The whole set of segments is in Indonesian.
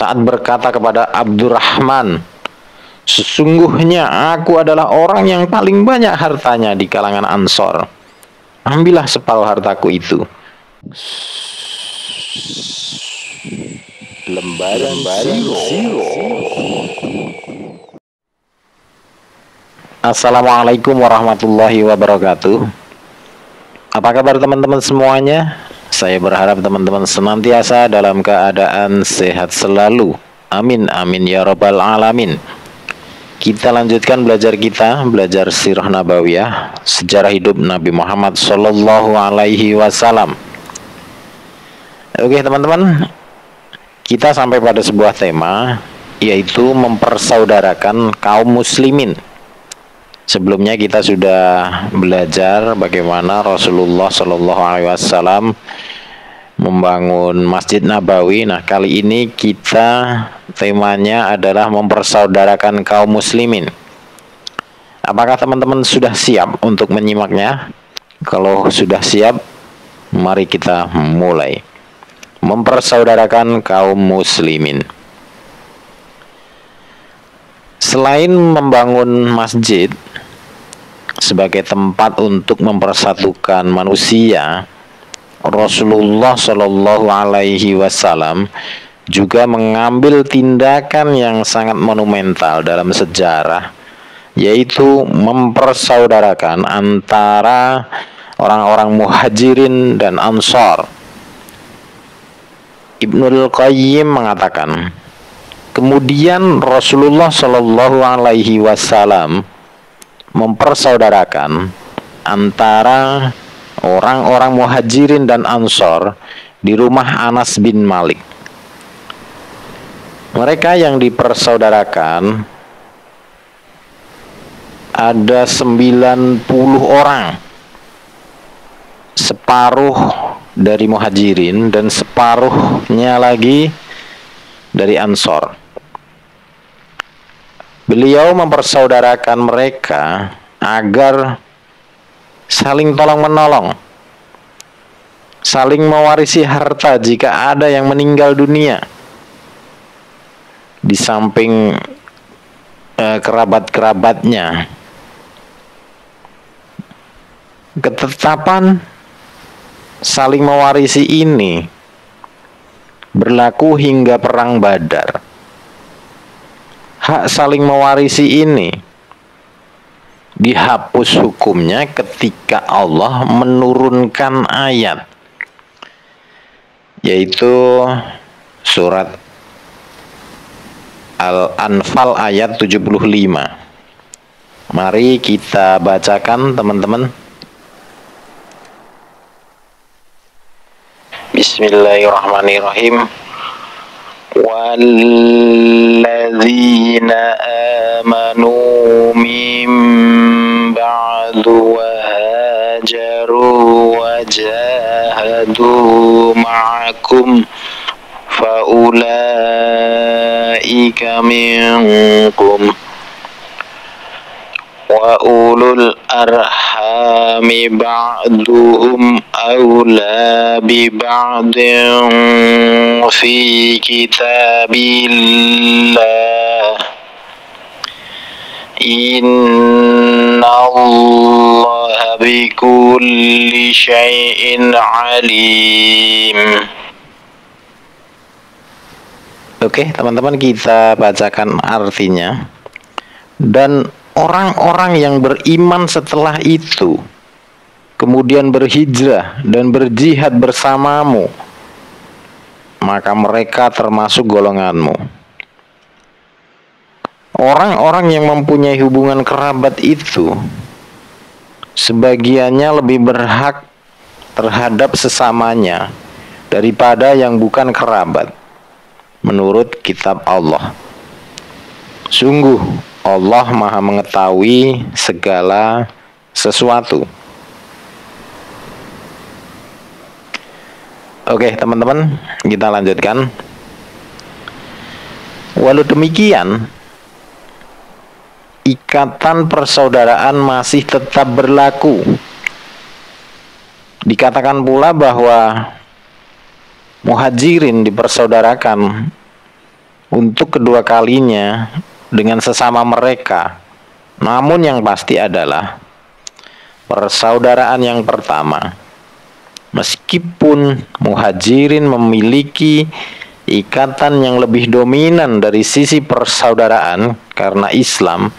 saat berkata kepada Abdurrahman, sesungguhnya aku adalah orang yang paling banyak hartanya di kalangan Ansor. Ambillah separuh hartaku itu. Lembaran Zero. Assalamualaikum warahmatullahi wabarakatuh. Apa kabar teman-teman semuanya? Saya berharap teman-teman senantiasa dalam keadaan sehat selalu. Amin amin ya robbal alamin. Kita lanjutkan belajar sirah nabawiyah, sejarah hidup Nabi Muhammad Sallallahu Alaihi Wasallam. Oke teman-teman, kita sampai pada sebuah tema, yaitu mempersaudarakan kaum muslimin. Sebelumnya kita sudah belajar bagaimana Rasulullah Sallallahu Alaihi Wasallam membangun Masjid Nabawi. Nah, kali ini temanya adalah mempersaudarakan kaum muslimin. Apakah teman-teman sudah siap untuk menyimaknya? Kalau sudah siap, mari kita mulai. Mempersaudarakan kaum muslimin. Selain membangun masjid sebagai tempat untuk mempersatukan manusia, Rasulullah Shallallahu Alaihi Wasallam juga mengambil tindakan yang sangat monumental dalam sejarah, yaitu mempersaudarakan antara orang-orang Muhajirin dan Ansor. Ibnul Qayyim mengatakan, kemudian Rasulullah Shallallahu Alaihi Wasallam mempersaudarakan antara orang-orang Muhajirin dan Ansor di rumah Anas bin Malik. Mereka yang dipersaudarakan ada 90 orang, separuh dari Muhajirin dan separuhnya lagi dari Ansor. Beliau mempersaudarakan mereka agar saling tolong-menolong, saling mewarisi harta jika ada yang meninggal dunia, di samping kerabat-kerabatnya. Ketetapan saling mewarisi ini berlaku hingga perang Badar. Hak saling mewarisi ini dihapus hukumnya ketika Allah menurunkan ayat, yaitu surat Al-Anfal ayat 75. Mari kita bacakan teman-teman. Bismillahirrahmanirrahim. وَالَّذِينَ آمَنُوا مِنْ بَعْدُ وَهَاجَرُوا وَجَاهَدُوا مَعَكُمْ فَأُولَئِكَ مِنْكُمْ وَأُولُو الْأَرْحَامِ بَعْضُهُمْ أَوْلَى بِبَعْضٍ فِي كِتَابِ اللَّهِ إِنَّ اللَّهَ بِكُلِّ شَيْءٍ عَلِيمٌ. Oke, teman-teman, kita bacakan artinya. Dan orang-orang yang beriman setelah itu kemudian berhijrah dan berjihad bersamamu, maka mereka termasuk golonganmu. Orang-orang yang mempunyai hubungan kerabat itu sebagiannya lebih berhak terhadap sesamanya daripada yang bukan kerabat, menurut kitab Allah. Sungguh Allah Maha mengetahui segala sesuatu. Oke teman-teman, kita lanjutkan. Walau demikian, ikatan persaudaraan masih tetap berlaku. Dikatakan pula bahwa Muhajirin dipersaudarakan untuk kedua kalinya dengan sesama mereka. Namun yang pasti adalah persaudaraan yang pertama. Meskipun Muhajirin memiliki ikatan yang lebih dominan dari sisi persaudaraan karena Islam,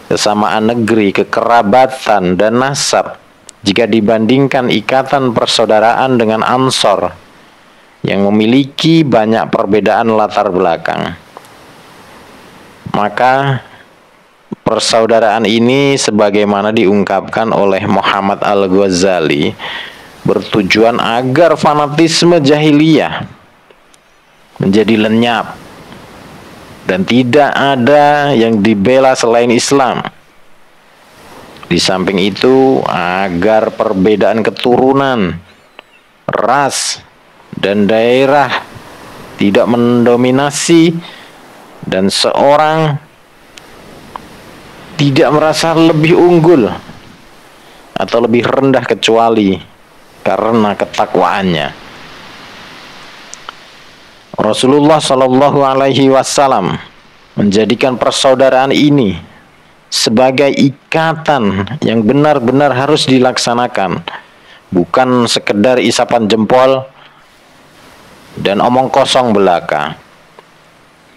kesamaan negeri, kekerabatan, dan nasab, jika dibandingkan ikatan persaudaraan dengan Ansor yang memiliki banyak perbedaan latar belakang, maka persaudaraan ini sebagaimana diungkapkan oleh Muhammad Al-Ghazali bertujuan agar fanatisme jahiliyah menjadi lenyap dan tidak ada yang dibela selain Islam. Di samping itu, agar perbedaan keturunan, ras, dan daerah tidak mendominasi dan seorang tidak merasa lebih unggul atau lebih rendah kecuali karena ketakwaannya. Rasulullah Shallallahu Alaihi Wasallam menjadikan persaudaraan ini sebagai ikatan yang benar-benar harus dilaksanakan, bukan sekedar isapan jempol dan omong kosong belaka.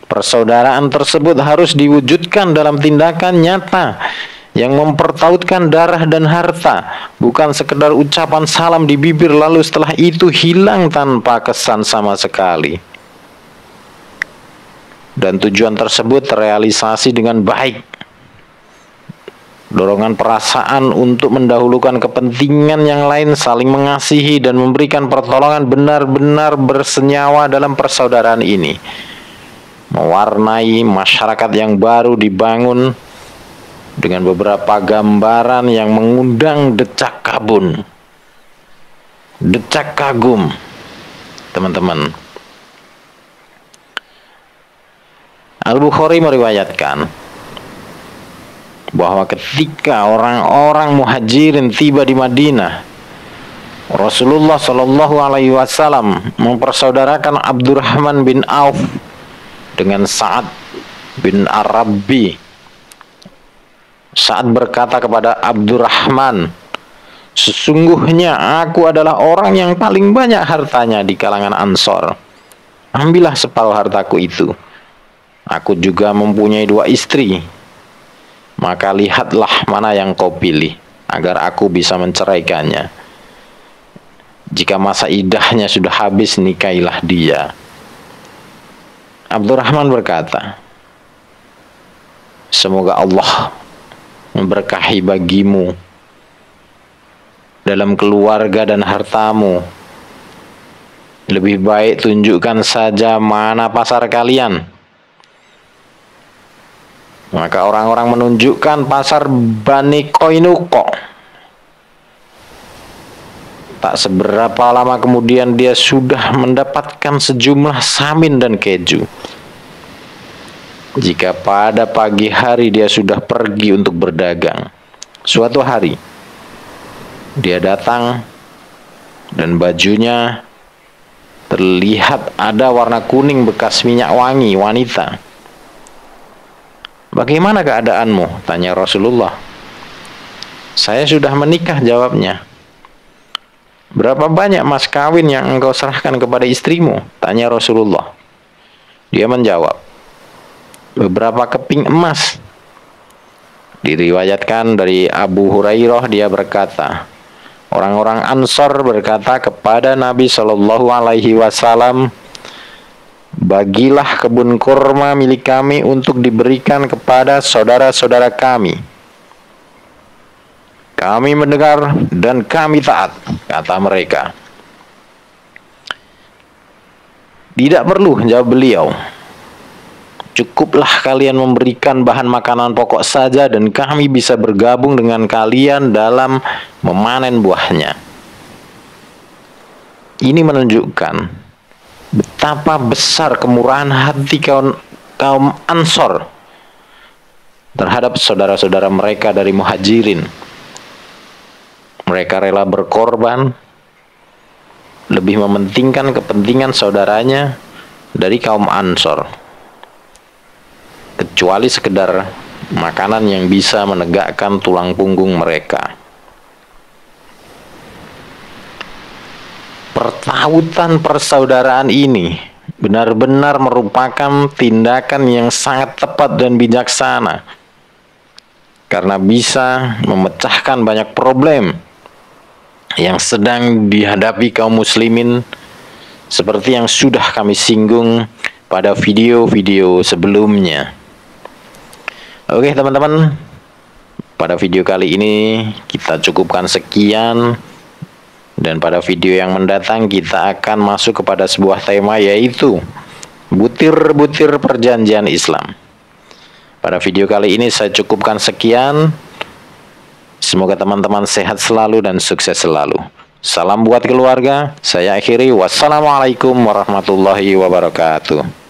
Persaudaraan tersebut harus diwujudkan dalam tindakan nyata yang mempertautkan darah dan harta, bukan sekedar ucapan salam di bibir lalu setelah itu hilang tanpa kesan sama sekali. Dan tujuan tersebut terrealisasi dengan baik. Dorongan perasaan untuk mendahulukan kepentingan yang lain, saling mengasihi dan memberikan pertolongan benar-benar bersenyawa dalam persaudaraan ini, mewarnai masyarakat yang baru dibangun dengan beberapa gambaran yang mengundang decak kagum, teman-teman. Al-Bukhari meriwayatkan bahwa ketika orang-orang Muhajirin tiba di Madinah, Rasulullah Shallallahu Alaihi Wasallam mempersaudarakan Abdurrahman bin Auf dengan Sa'ad bin Ar-Rabi. Sa'ad berkata kepada Abdurrahman, "Sesungguhnya aku adalah orang yang paling banyak hartanya di kalangan Ansor. Ambillah separuh hartaku itu. Aku juga mempunyai 2 istri. Maka lihatlah mana yang kau pilih, agar aku bisa menceraikannya. Jika masa idahnya sudah habis, nikahilah dia." Abdurrahman berkata, "Semoga Allah memberkahi bagimu dalam keluarga dan hartamu. Lebih baik tunjukkan saja mana pasar kalian." Maka orang-orang menunjukkan pasar Bani Koinuko. Tak seberapa lama kemudian dia sudah mendapatkan sejumlah samin dan keju. Jika pada pagi hari dia sudah pergi untuk berdagang, suatu hari dia datang dan bajunya terlihat ada warna kuning bekas minyak wangi wanita. "Bagaimana keadaanmu?" tanya Rasulullah. "Saya sudah menikah," jawabnya. "Berapa banyak mas kawin yang engkau serahkan kepada istrimu?" tanya Rasulullah. Dia menjawab, "Beberapa keping emas." Diriwayatkan dari Abu Hurairah, dia berkata, orang-orang Ansor berkata kepada Nabi Shallallahu Alaihi Wasallam, "Bagilah kebun kurma milik kami untuk diberikan kepada saudara-saudara kami." "Kami mendengar dan kami taat," kata mereka. "Tidak perlu," jawab beliau. "Cukuplah kalian memberikan bahan makanan pokok saja dan kami bisa bergabung dengan kalian dalam memanen buahnya." Ini menunjukkan betapa besar kemurahan hati kaum Ansor terhadap saudara-saudara mereka dari Muhajirin. Mereka rela berkorban, lebih mementingkan kepentingan saudaranya dari kaum Ansor. kecuali sekedar makanan yang bisa menegakkan tulang punggung mereka. Pertautan persaudaraan ini benar-benar merupakan tindakan yang sangat tepat dan bijaksana, karena bisa memecahkan banyak problem yang sedang dihadapi kaum muslimin, seperti yang sudah kami singgung pada video-video sebelumnya. Oke teman-teman, pada video kali ini kita cukupkan sekian, dan pada video yang mendatang kita akan masuk kepada sebuah tema, yaitu butir-butir perjanjian Islam. Pada video kali ini saya cukupkan sekian. Semoga teman-teman sehat selalu dan sukses selalu. Salam buat keluarga. Saya akhiri. Wassalamualaikum warahmatullahi wabarakatuh.